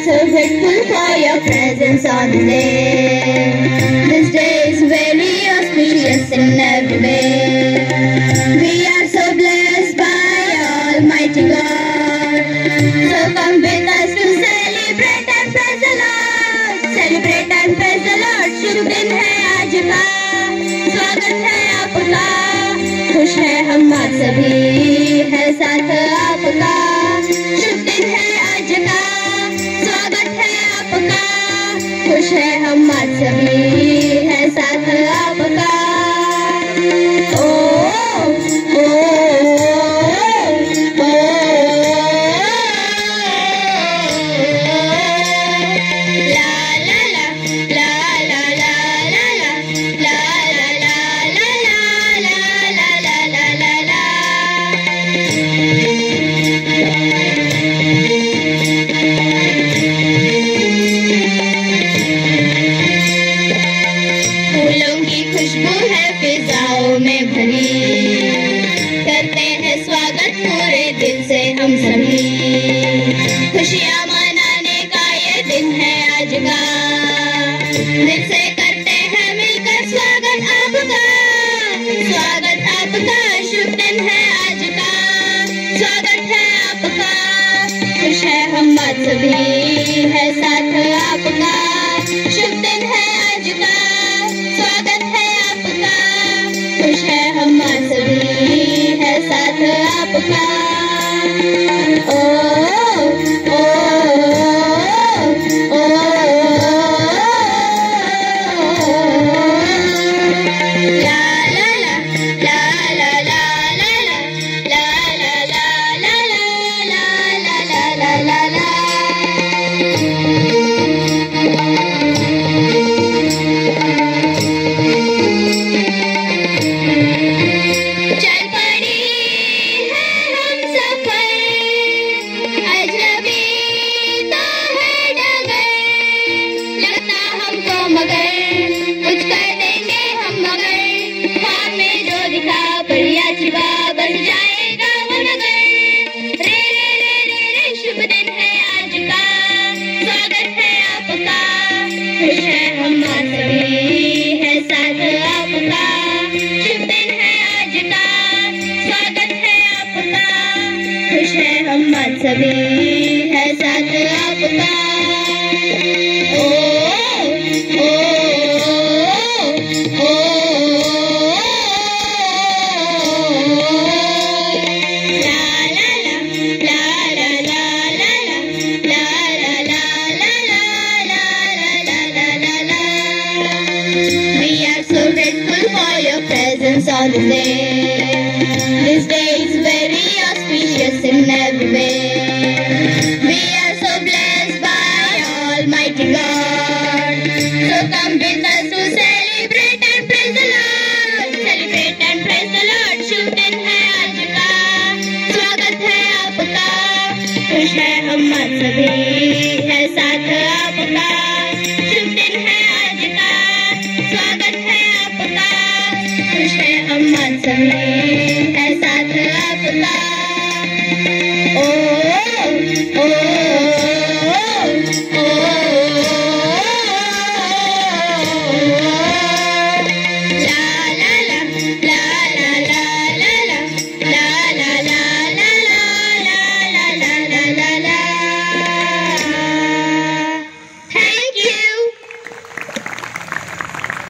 So grateful for your presence on this day. This day is very auspicious in every way. We are so blessed by Almighty God. So come with us to celebrate and praise the Lord. Celebrate and praise the Lord. शुभ दिन है आज का, स्वागत है आपका. खुश है हम आप सभी, है साथ आपका. शुभ दिन है आज का, खुश है हम आज सभी, है साथ आपका. ओ ओ ओ ला ला ला ला ला ला ला ला ला ला ला ला ला ला ला ला. फूलों की खुशबू है फिजाओं में भरी, करते हैं स्वागत पूरे दिल से हम सभी. खुशियाँ मनाने का ये दिन है आज का, दिल से करते हैं मिलकर स्वागत आपका. स्वागत आपका, शुभ दिन है आज का, स्वागत है आपका. खुश है हम आज सभी, है साथ आपका. शुभ दिन है आज का, स्वागत है आपका. खुश है हम आज सभी, है साथ आपका. ओ ओ ओ ला ला ला ला ला ला ला ला ला ला ला ला ला ला ला. चल पड़ी है हम सफर, अजनबी तो है डगर. लगता हमको मगर कुछ कर देंगे हम मगर. ख्वाब में जो दिखा बढ़िया छिपा बस जाएगा वो नगर. रे रे रे रे रे शुभ दिन है आज का, स्वागत है आपका. खुश है हम आज सभी, है साथ आपका. शुभ दिन है आज का, स्वागत है आपका. खुश है हम आज सभी, है साथ आपका. ओ ओ ओ ला ला ला ला ला ला ला ला ला ला ला ला ला ला. We are so grateful for your presence on this day. This day is very auspicious in every way. We are so blessed by Almighty God. So come with us to celebrate and praise the Lord. Celebrate and praise the Lord. शुभ दिन है आज का, स्वागत है आपका. खुश है हम आज सभी, है साथ आपका. शुभ दिन है आज का, स्वागत है आपका. खुश है हम आज सभी, है साथ आपका.